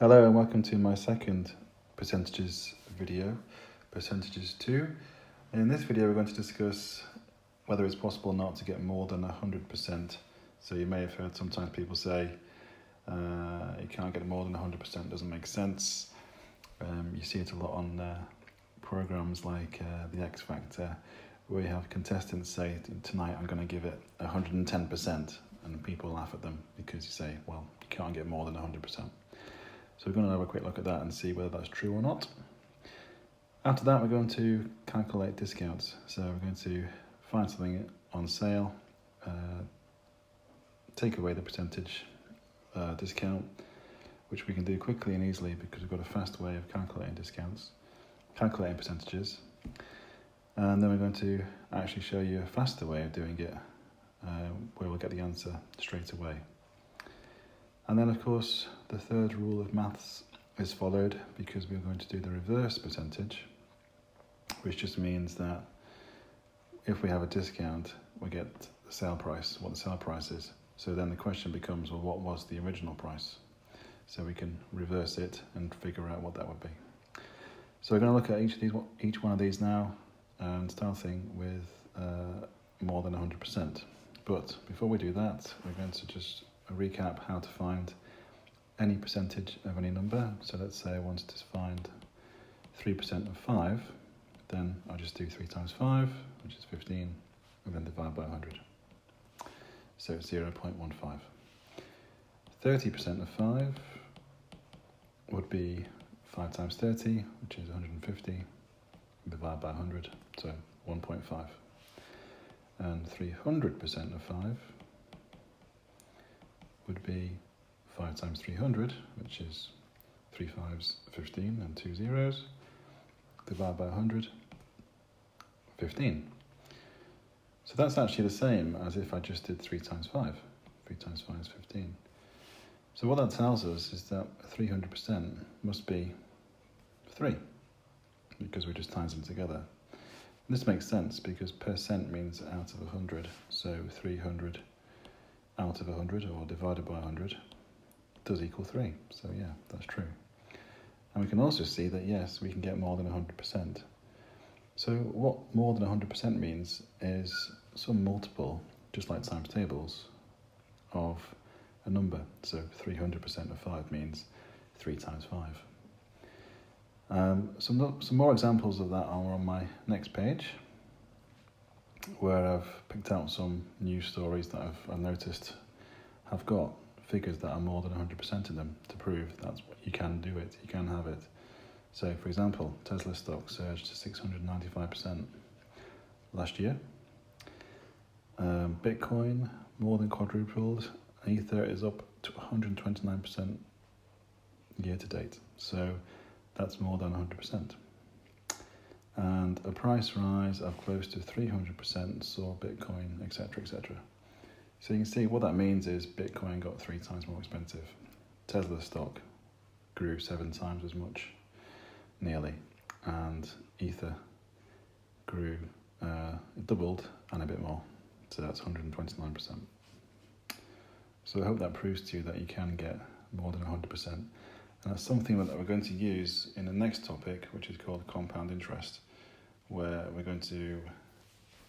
Hello and welcome to my second percentages video, percentages 2. In this video we're going to discuss whether it's possible or not to get more than 100%. So you may have heard sometimes people say you can't get more than 100%, doesn't make sense. You see it a lot on programs like the X Factor, where you have contestants say, tonight I'm going to give it 110%, and people laugh at them because you say, well, you can't get more than 100%. So we're going to have a quick look at that and see whether that's true or not. After that, we're going to calculate discounts. So we're going to find something on sale, take away the percentage discount, which we can do quickly and easily because we've got a fast way of calculating discounts, calculating percentages. And then we're going to actually show you a faster way of doing it, where we'll get the answer straight away. And then, of course, the third rule of maths is followed because we're going to do the reverse percentage, which just means that if we have a discount, we get the sale price, what the sale price is. So then the question becomes, well, what was the original price? So we can reverse it and figure out what that would be. So we're going to look at each one of these now, and starting with more than 100%. But before we do that, we're going to just recap how to find any percentage of any number. So let's say I wanted to find 3% of 5, then I'll just do 3 times 5, which is 15, and then divide by 100. So it's 0.15. 30% of 5 would be 5 times 30, which is 150, divide by 100, so 1.5. And 300% of 5 would be 5 times 300, which is 3 5s 15 and 2 zeros, divided by 100, 15. So that's actually the same as if I just did 3 times 5. 3 times 5 is 15. So what that tells us is that 300% must be 3, because we just times them together. And this makes sense because percent means out of 100, so 300 out of 100 or divided by 100 does equal 3. So yeah, that's true. And we can also see that yes, we can get more than 100%. So what more than 100% means is some multiple, just like times tables, of a number. So 300% of 5 means 3 times 5. Some more examples of that are on my next page, where I've picked out some news stories that I've noticed have got figures that are more than 100% in them to prove that you can do it, you can have it. So, for example, Tesla stock surged to 695% last year. Bitcoin more than quadrupled. Ether is up to 129% year to date. So that's more than 100%. And a price rise of close to 300% saw Bitcoin, etc., etc. So you can see what that means is Bitcoin got 3 times more expensive. Tesla stock grew 7 times as much, nearly, and Ether grew, doubled and a bit more. So that's 129%. So I hope that proves to you that you can get more than 100%. And that's something that we're going to use in the next topic, which is called compound interest, where we're going to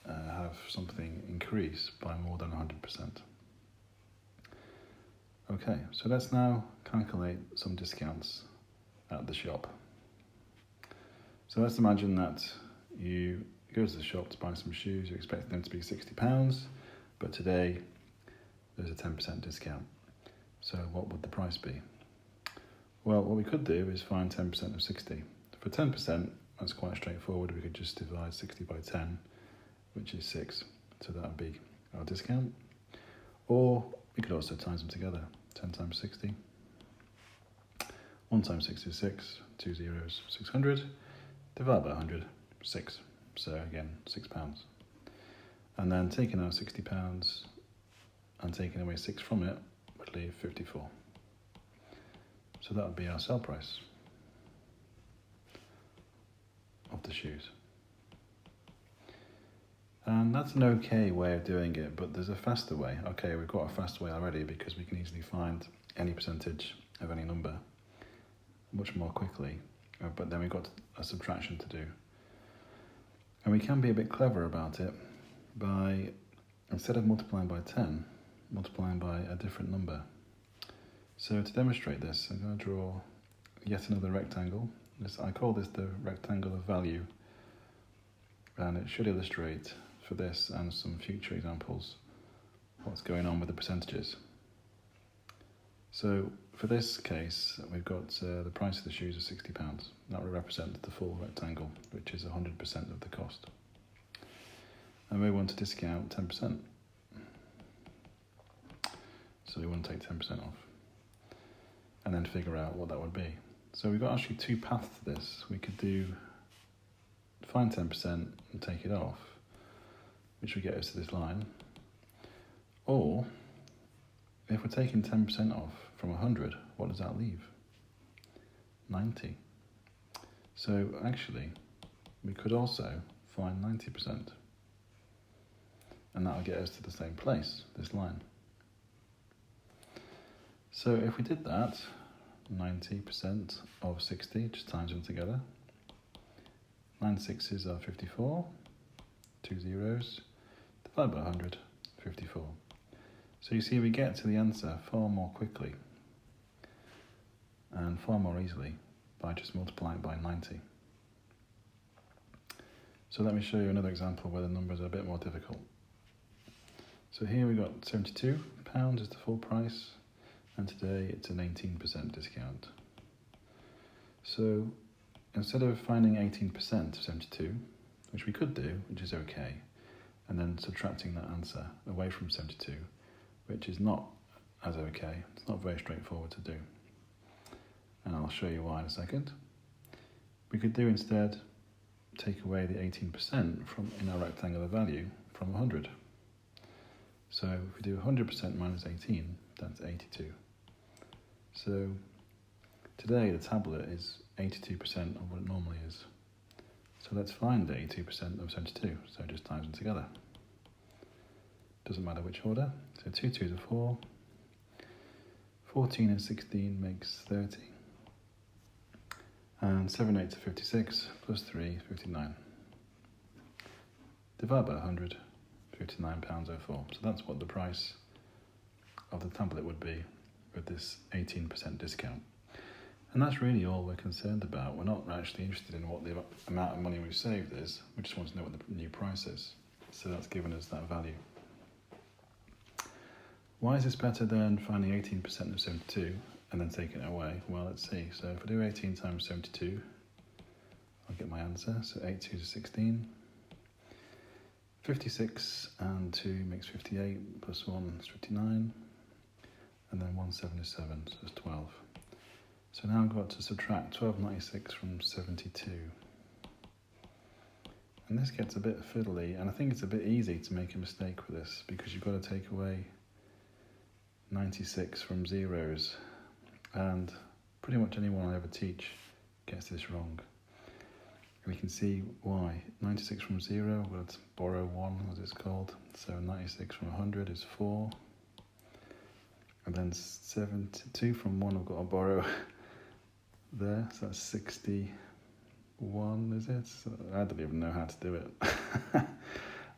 have something increase by more than 100%. Okay, so let's now calculate some discounts at the shop. So let's imagine that you go to the shop to buy some shoes, you expect them to be £60, but today there's a 10% discount. So what would the price be? Well, what we could do is find 10% of 60. For 10%, that's quite straightforward. We could just divide 60 by 10, which is 6. So that would be our discount. Or we could also times them together. 10 times 60. 1 times 6 is 6. 2 zeros, 600. Divide by 100, 6. So again, £6. And then taking out £60 and taking away 6 from it would leave 54. So that would be our sale price of the shoes. And that's an okay way of doing it, but there's a faster way. Okay, we've got a faster way already because we can easily find any percentage of any number. much more quickly, but then we've got a subtraction to do. And we can be a bit clever about it by, instead of multiplying by 10, multiplying by a different number. So to demonstrate this, I'm going to draw yet another rectangle. I call this the rectangle of value, and it should illustrate for this and some future examples what's going on with the percentages. So for this case, we've got the price of the shoes is £60. That will represent the full rectangle, which is 100% of the cost. And we want to discount 10%. So we want to take 10% off and then figure out what that would be. So we've got actually two paths to this. We could find 10% and take it off, which would get us to this line. Or if we're taking 10% off from 100, what does that leave? 90. So actually, we could also find 90%. And that'll get us to the same place, this line. So if we did that, 90% of 60, just times them together. 9 sixes are 54, 2 zeros, divide by 100, 54. So you see we get to the answer far more quickly and far more easily by just multiplying by 90. So let me show you another example where the numbers are a bit more difficult. So here we got £72 is the full price, and today it's an 18% discount. So instead of finding 18% of 72, which we could do, which is okay, and then subtracting that answer away from 72, which is not as okay, it's not very straightforward to do. And I'll show you why in a second. We could do instead take away the 18% from in our rectangular value from 100. So if we do 100% minus 18, that's 82. So today the tablet is 82% of what it normally is. So let's find 82% of 72, so just times them together. Doesn't matter which order. So 2 2s are 4. 14 and 16 makes 30. And 7 8s are 56, plus 3, 59. Divide by 100, £59.04. So that's what the price of the tablet would be with this 18% discount. And that's really all we're concerned about. We're not actually interested in what the amount of money we've saved is. We just want to know what the new price is. So that's given us that value. Why is this better than finding 18% of 72 and then taking it away? Well, let's see. So if I do 18 times 72, I'll get my answer. So 8 2s are 16. 56 and 2 makes 58, plus 1 is 59. And then 1 7 is 7, so it's 12. So now I've got to subtract 1296 from 72. And this gets a bit fiddly, and I think it's a bit easy to make a mistake with this because you've got to take away 96 from zeros, and pretty much anyone I ever teach gets this wrong. We can see why. 96 from 0, well, let's borrow 1 as it's called. So 96 from 100 is 4. And then 72 from 1 I've got to borrow there, so that's 61, is it? So I don't even know how to do it.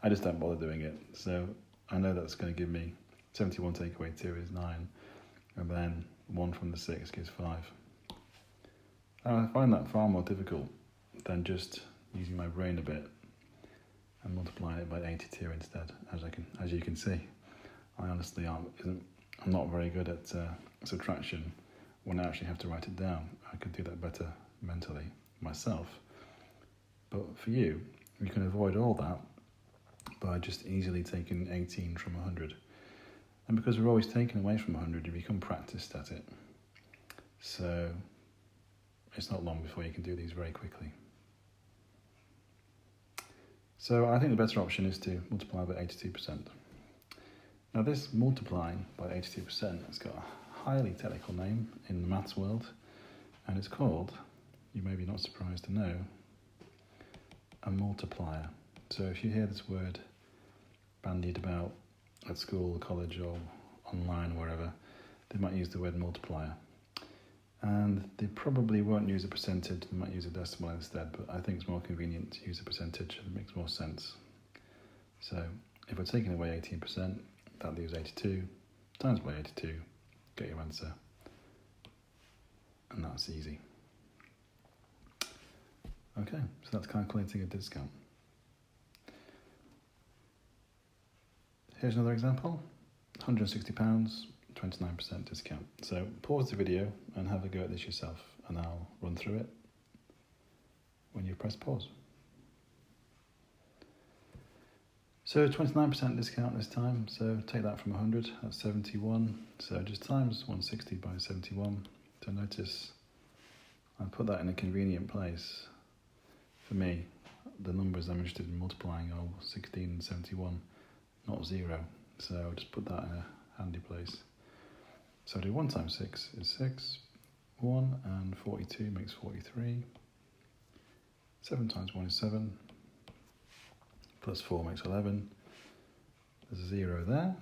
I just don't bother doing it. So I know that's going to give me 71 take away 2 is 9, and then 1 from the 6 gives 5. And I find that far more difficult than just using my brain a bit and multiplying it by 82 instead, as you can see. I honestly I'm not very good at subtraction when I actually have to write it down. I could do that better mentally myself. But for you, you can avoid all that by just easily taking 18 from 100. And because we're always taking away from 100, you become practiced at it. So it's not long before you can do these very quickly. So I think the better option is to multiply by 82%. Now this multiplying by 82% has got a highly technical name in the maths world, and it's called, you may be not surprised to know, a multiplier. So if you hear this word bandied about at school, college, or online, or wherever, they might use the word multiplier. And they probably won't use a percentage, they might use a decimal instead, but I think it's more convenient to use a percentage, it makes more sense. So if we're taking away 18%, that leaves 82, times by 82, get your answer. And that's easy. Okay, so that's calculating a discount. Here's another example, £160, 29% discount. So pause the video and have a go at this yourself, and I'll run through it when you press pause. So 29% discount this time, so take that from 100, that's 71. So just times 160 by 71. So notice I put that in a convenient place. For me, the numbers I'm interested in multiplying are 16 and 71, not 0. So I'll just put that in a handy place. So I do 1 times 6 is 6, 1 and 42 makes 43, 7 times 1 is 7, plus 4 makes 11, there's a 0 there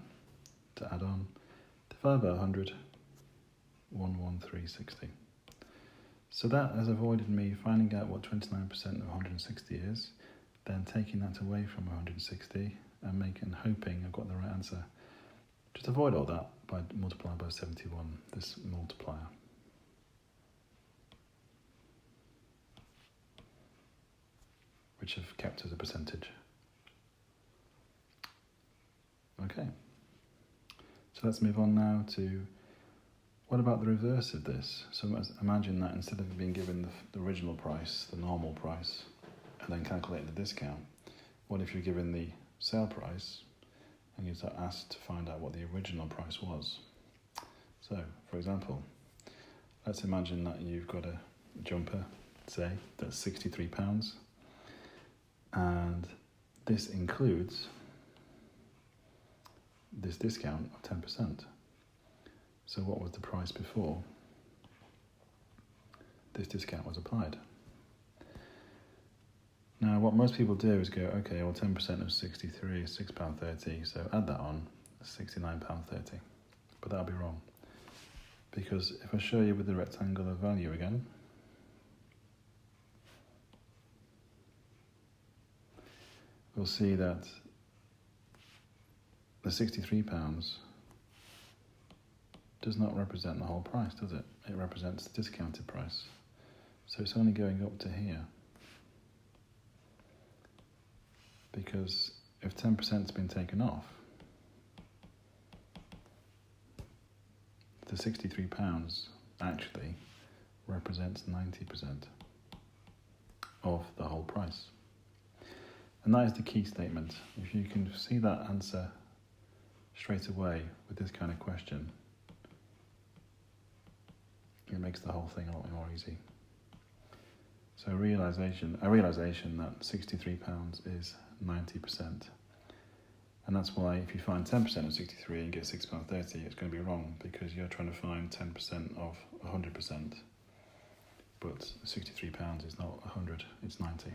to add on, divide by 100, 11360. So that has avoided me finding out what 29% of 160 is, then taking that away from 160 and hoping I've got the right answer. Just avoid all that by multiplying by 71, this multiplier. Which I've kept as a percentage. Okay, so let's move on now to what about the reverse of this? So imagine that instead of being given the original price, the normal price, and then calculating the discount, what if you're given the sale price and you're asked to find out what the original price was? So, for example, let's imagine that you've got a jumper, say, that's £63, and this includes this discount of 10%. So what was the price before this discount was applied? Now what most people do is go, okay, well 10% of 63 is £6.30, so add that on, £69.30. But that'll be wrong. Because if I show you with the rectangular value again, we'll see that the £63 does not represent the whole price, does it? It represents the discounted price. So it's only going up to here. Because if 10% has been taken off, the £63 actually represents 90% of the whole price. And that is the key statement. If you can see that answer straight away with this kind of question, it makes the whole thing a lot more easy. So a realization that £63 is 90%. And that's why if you find 10% of 63 and get £6.30, it's going to be wrong, because you're trying to find 10% of 100%. But £63 is not 100, it's 90.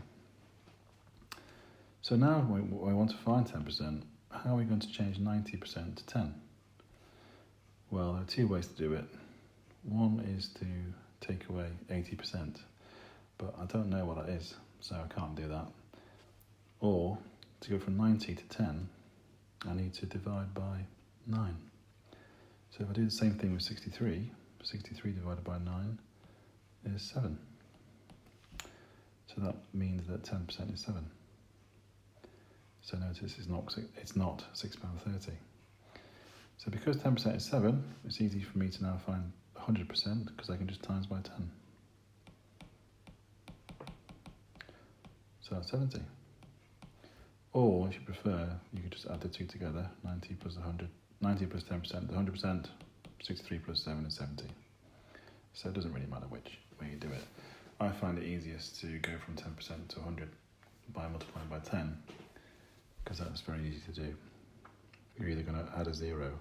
So now we want to find 10%. How are we going to change 90% to 10? Well, there are two ways to do it. One is to take away 80%, but I don't know what that is, so I can't do that. Or, to go from 90 to 10, I need to divide by 9. So if I do the same thing with 63, 63 divided by 9 is 7. So that means that 10% is 7. So notice it's not £6.30. So because 10% is 7, it's easy for me to now find 100% because I can just times by 10. So that's 70. Or if you prefer, you could just add the two together, 90 plus 100, 90 plus 10%, 100%, 63 plus 7 is 70. So it doesn't really matter which way you do it. I find it easiest to go from 10% to 100 by multiplying by 10, because that's very easy to do. You're either going to add a 0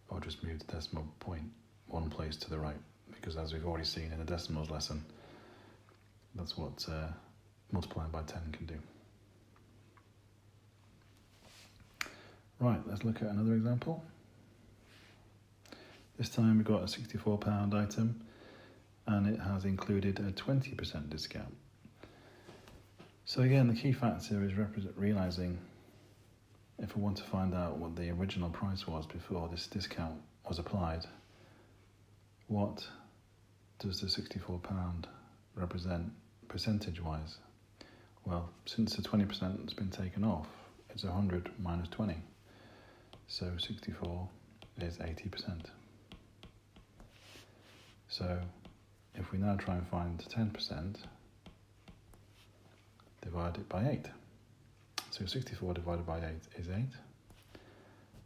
or just move the decimal point one place to the right, because as we've already seen in the decimals lesson, that's what multiplying by 10 can do. Right, let's look at another example. This time we've got a £64 item, and it has included a 20% discount. So again, the key factor is realising if we want to find out what the original price was before this discount was applied, what does the £64 represent percentage-wise? Well, since the 20% has been taken off, it's 100 minus 20. So 64 is 80%. So if we now try and find 10%, divide it by 8. So 64 divided by 8 is 8.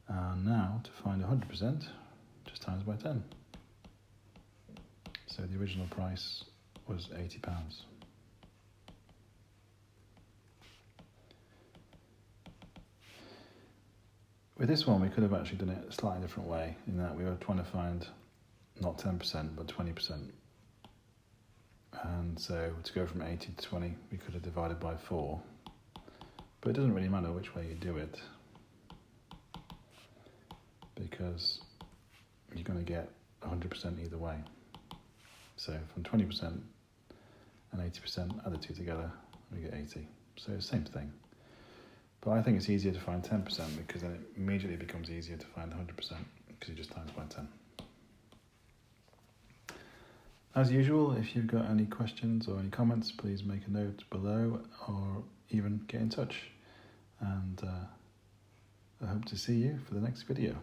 And now to find 100%, just times by 10. So the original price was £80. With this one, we could have actually done it a slightly different way, in that we were trying to find not 10%, but 20%. And so to go from 80 to 20, we could have divided by 4. But it doesn't really matter which way you do it, because you're going to get 100% either way. So from 20% and 80%, add the two together, we get 80. So same thing. But I think it's easier to find 10% because then it immediately becomes easier to find 100% because you just times by 10. As usual, if you've got any questions or any comments, please make a note below or even get in touch. And I hope to see you for the next video.